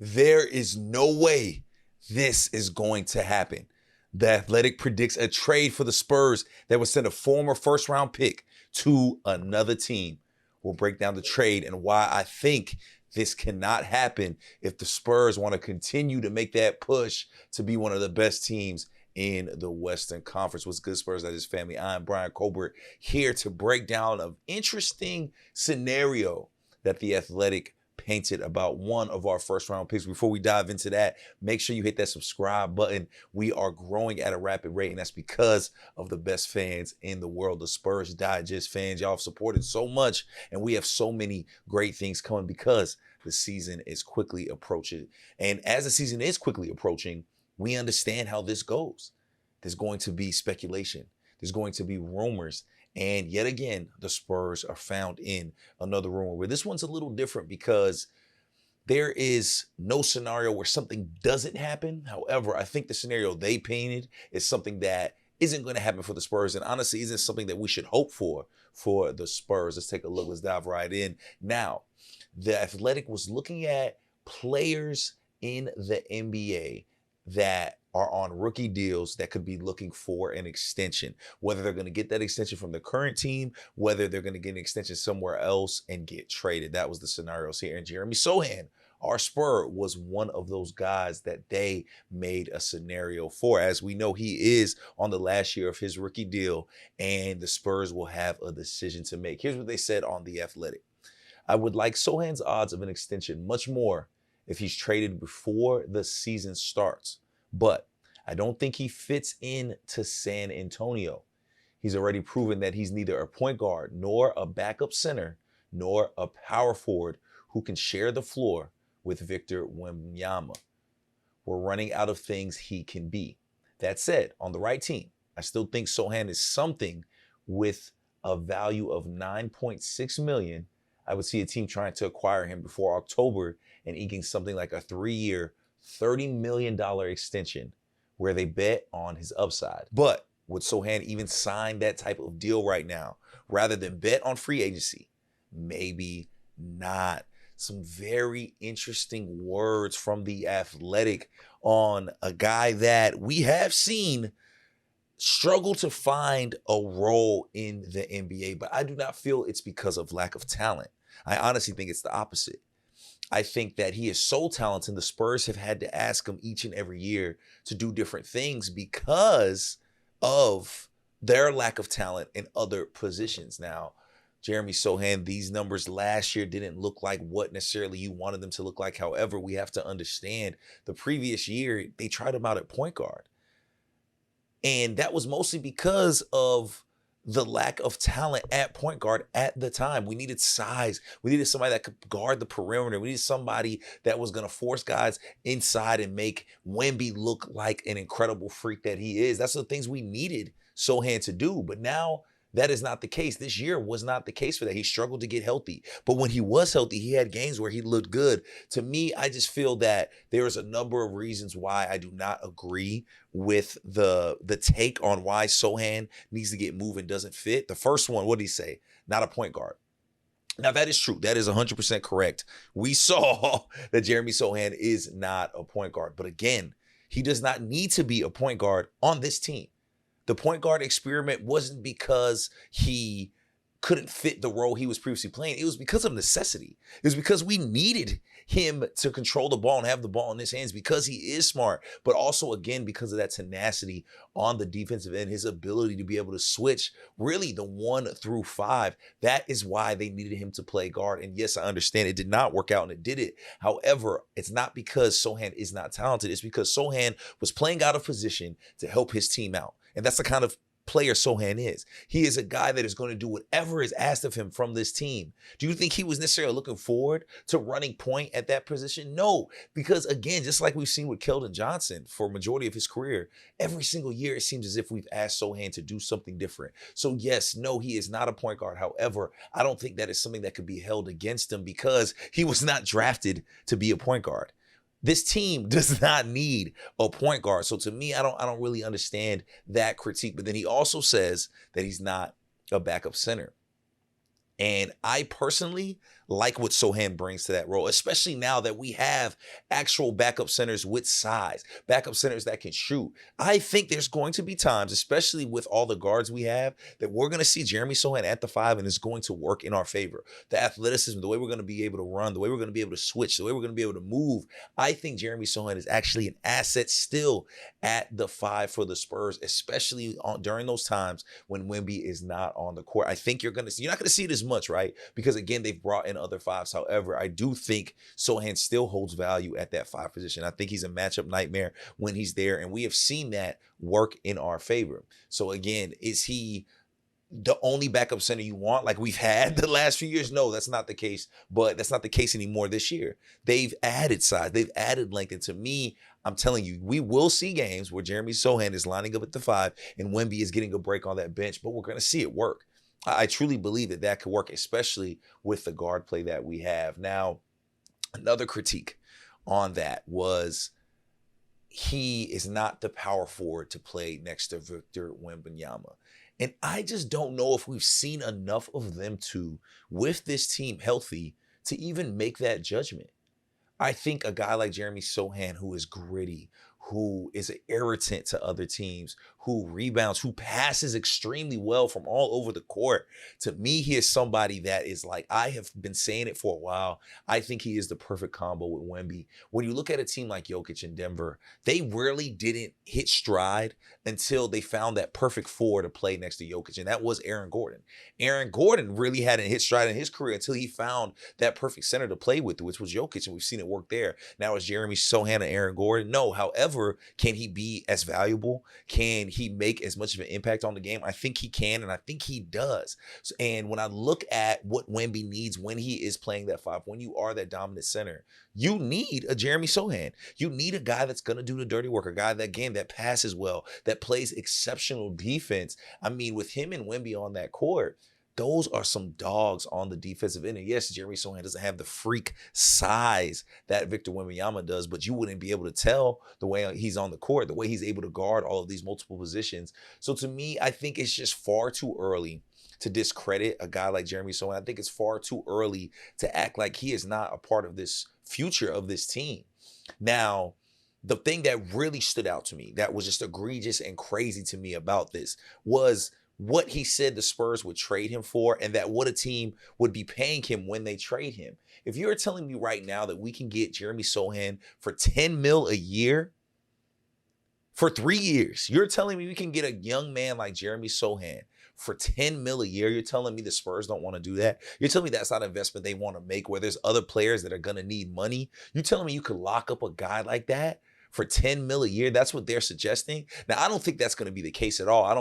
There is no way this is going to happen. The Athletic predicts a trade for the Spurs that would send a former first-round pick to another team. We'll break down the trade and why I think this cannot happen if the Spurs want to continue to make that push to be one of the best teams in the Western Conference. What's good, Spurs Digest family? I'm Brian Colbert here to break down an interesting scenario that the Athletic painted about one of our first round picks. Before we dive into that, make sure you hit that subscribe button. We are growing at a rapid rate, and that's because of the best fans in the world, the Spurs Digest fans. Y'all have supported so much, and we have so many great things coming because the season is quickly approaching. And as the season is quickly approaching, we understand how this goes. There's going to be speculation. There's going to be rumors. And yet again, the Spurs are found in another rumor where this one's a little different because there is no scenario where something doesn't happen. However, I think the scenario they painted is something that isn't going to happen for the Spurs, and honestly isn't something that we should hope for the Spurs. Let's take a look. Let's dive right in. Now, the Athletic was looking at players in the NBA that are on rookie deals that could be looking for an extension, whether they're going to get that extension from the current team, whether they're going to get an extension somewhere else and get traded. That was the scenarios here. And Jeremy Sochan, our Spur, was one of those guys that they made a scenario for. As we know, he is on the last year of his rookie deal, and the Spurs will have a decision to make. Here's what they said on The Athletic. I would like Sochan's odds of an extension much more if he's traded before the season starts. But I don't think he fits in to San Antonio. He's already proven that he's neither a point guard, nor a backup center, nor a power forward who can share the floor with Victor Wembanyama. We're running out of things he can be. That said, on the right team, I still think Sochan is something with a value of $9.6 million. I would see a team trying to acquire him before October and inking something like a 3-year, $30 million extension where they bet on his upside. But would Sochan even sign that type of deal right now rather than bet on free agency? Maybe not. Some very interesting words from The Athletic on a guy that we have seen struggle to find a role in the NBA, but I do not feel it's because of lack of talent. I honestly think it's the opposite. I think that he is so talented, the Spurs have had to ask him each and every year to do different things because of their lack of talent in other positions. Now, Jeremy Sochan, these numbers last year didn't look like what necessarily you wanted them to look like. However, we have to understand the previous year, they tried him out at point guard. And that was mostly because of the lack of talent at point guard at the time. We needed size. We needed somebody that could guard the perimeter. We needed somebody that was going to force guys inside and make Wemby look like an incredible freak that he is. That's the things we needed Sochan to do. But now that is not the case. This year was not the case for that. He struggled to get healthy. But when he was healthy, he had games where he looked good. To me, I just feel that there is a number of reasons why I do not agree with the take on why Sochan needs to get moved and doesn't fit. The first one, what did he say? Not a point guard. Now, that is true. That is 100% correct. We saw that Jeremy Sochan is not a point guard. But again, he does not need to be a point guard on this team. The point guard experiment wasn't because he couldn't fit the role he was previously playing. It was because of necessity. It was because we needed him to control the ball and have the ball in his hands because he is smart, but also, again, because of that tenacity on the defensive end, his ability to be able to switch really the 1 through 5. That is why they needed him to play guard. And yes, I understand it did not work out and it did it. However, it's not because Sochan is not talented. It's because Sochan was playing out of position to help his team out. And that's the kind of player Sochan is. He is a guy that is going to do whatever is asked of him from this team. Do you think he was necessarily looking forward to running point at that position? No, because again, just like we've seen with Keldon Johnson for a majority of his career, every single year it seems as if we've asked Sochan to do something different. So yes, no, he is not a point guard. However, I don't think that is something that could be held against him because he was not drafted to be a point guard. This team does not need a point guard. So to me, I don't really understand that critique. But then he also says that he's not a backup center. And I personally like what Sochan brings to that role, especially now that we have actual backup centers with size, backup centers that can shoot. I think there's going to be times, especially with all the guards we have, that we're going to see Jeremy Sochan at the 5, and it's going to work in our favor. The athleticism, the way we're going to be able to run, the way we're going to be able to switch, the way we're going to be able to move. I think Jeremy Sochan is actually an asset still at the 5 for the Spurs, especially during those times when Wemby is not on the court. I think you're not going to see it as much, right? Because again, they've brought in other 5s. However, I do think Sochan still holds value at that 5 position. I think he's a matchup nightmare when he's there, and we have seen that work in our favor. So again, is he the only backup center you want like we've had the last few years? No, that's not the case, but that's not the case anymore this year. They've added size, they've added length, and to me, I'm telling you, we will see games where Jeremy Sochan is lining up at the 5 and Wemby is getting a break on that bench, but we're going to see it work. I truly believe that that could work, especially with the guard play that we have. Now, another critique on that was he is not the power forward to play next to Victor Wembanyama. And I just don't know if we've seen enough of them two with this team healthy to even make that judgment. I think a guy like Jeremy Sochan, who is gritty, who is irritant to other teams, who rebounds, who passes extremely well from all over the court. To me, he is somebody that is like, I have been saying it for a while. I think he is the perfect combo with Wemby. When you look at a team like Jokic in Denver, they really didn't hit stride until they found that perfect 4 to play next to Jokic, and that was Aaron Gordon. Aaron Gordon really hadn't hit stride in his career until he found that perfect center to play with, which was Jokic, and we've seen it work there. Now, is Jeremy Sochan and Aaron Gordon? No. However, can he be as valuable? Can he make as much of an impact on the game? I think he can, and I think he does. So, and when I look at what Wemby needs when he is playing that 5, when you are that dominant center, you need a Jeremy Sochan. You need a guy that's going to do the dirty work, a guy that, again, that passes well, that plays exceptional defense. I mean, with him and Wemby on that court, those are some dogs on the defensive end. And yes, Jeremy Sochan doesn't have the freak size that Victor Wembanyama does, but you wouldn't be able to tell the way he's on the court, the way he's able to guard all of these multiple positions. So to me, I think it's just far too early to discredit a guy like Jeremy Sochan. I think it's far too early to act like he is not a part of this future of this team. Now, the thing that really stood out to me, that was just egregious and crazy to me about this, was what he said the Spurs would trade him for, and that what a team would be paying him when they trade him. If you're telling me right now that we can get Jeremy Sochan for $10 million a year for 3 years, you're telling me we can get a young man like Jeremy Sochan for $10 million a year. You're telling me the Spurs don't want to do that? You're telling me that's not an investment they want to make where there's other players that are going to need money? You're telling me you could lock up a guy like that for $10 million a year? That's what they're suggesting. Now, I don't think that's going to be the case at all. I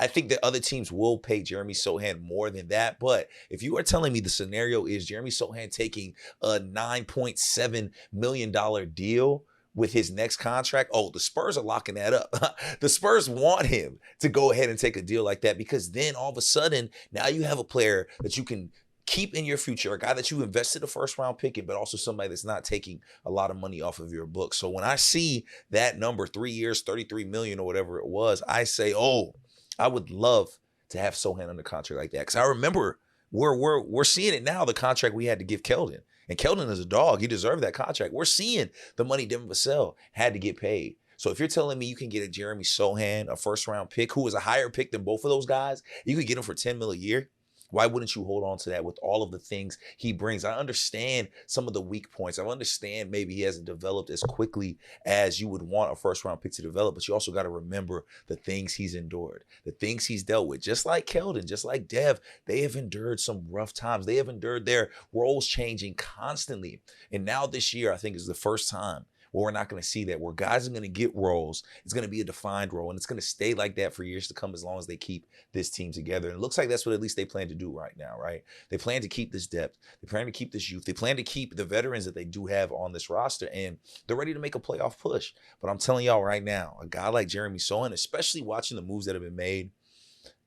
think that other teams will pay Jeremy Sochan more than that. But if you are telling me the scenario is Jeremy Sochan taking a $9.7 million deal with his next contract, oh, the Spurs are locking that up. The Spurs want him to go ahead and take a deal like that, because then all of a sudden, now you have a player that you can keep in your future, a guy that you invested a first-round pick in, but also somebody that's not taking a lot of money off of your book. So when I see that number, 3 years, $33 million or whatever it was, I say, oh, I would love to have Sochan under contract like that. Because I remember we're seeing it now, the contract we had to give Keldon. And Keldon is a dog. He deserved that contract. We're seeing the money Devin Vassell had to get paid. So if you're telling me you can get a Jeremy Sochan, a first-round pick, who is a higher pick than both of those guys, you could get him for $10 million a year, why wouldn't you hold on to that with all of the things he brings? I understand some of the weak points. I understand maybe he hasn't developed as quickly as you would want a first-round pick to develop, but you also got to remember the things he's endured, the things he's dealt with. Just like Keldon, just like Dev, they have endured some rough times. They have endured their roles changing constantly. And now this year, I think, is the first time where we're not going to see that, where guys are going to get roles. It's going to be a defined role, and it's going to stay like that for years to come as long as they keep this team together. And it looks like that's what at least they plan to do right now, right? They plan to keep this depth. They plan to keep this youth. They plan to keep the veterans that they do have on this roster, and they're ready to make a playoff push. But I'm telling y'all right now, a guy like Jeremy Sochan, especially watching the moves that have been made,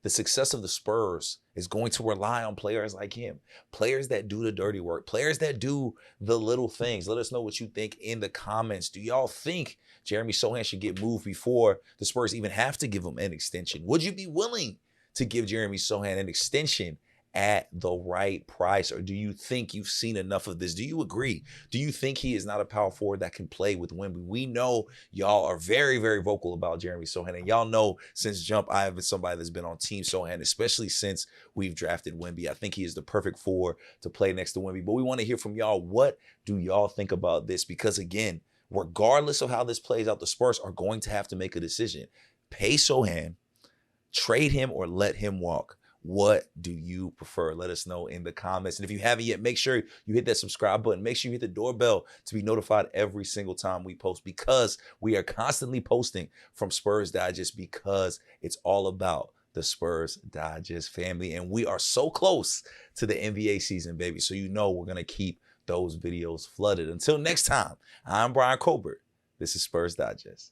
the success of the Spurs is going to rely on players like him, players that do the dirty work, players that do the little things. Let us know what you think in the comments. Do y'all think Jeremy Sochan should get moved before the Spurs even have to give him an extension? Would you be willing to give Jeremy Sochan an extension at the right price? Or do you think you've seen enough of this? Do you agree? Do you think he is not a power forward that can play with Wemby? We know y'all are very, very vocal about Jeremy Sochan. And y'all know since jump, I have been somebody that's been on Team Sochan, especially since we've drafted Wemby. I think he is the perfect four to play next to Wemby. But we want to hear from y'all. What do y'all think about this? Because again, regardless of how this plays out, the Spurs are going to have to make a decision. Pay Sochan, trade him, or let him walk. What do you prefer? Let us know in the comments. And if you haven't yet, make sure you hit that subscribe button. Make sure you hit the doorbell to be notified every single time we post, because we are constantly posting from Spurs Digest, because it's all about the Spurs Digest family. And we are so close to the NBA season, baby. So you know we're going to keep those videos flooded. Until next time, I'm Brian Colbert. This is Spurs Digest.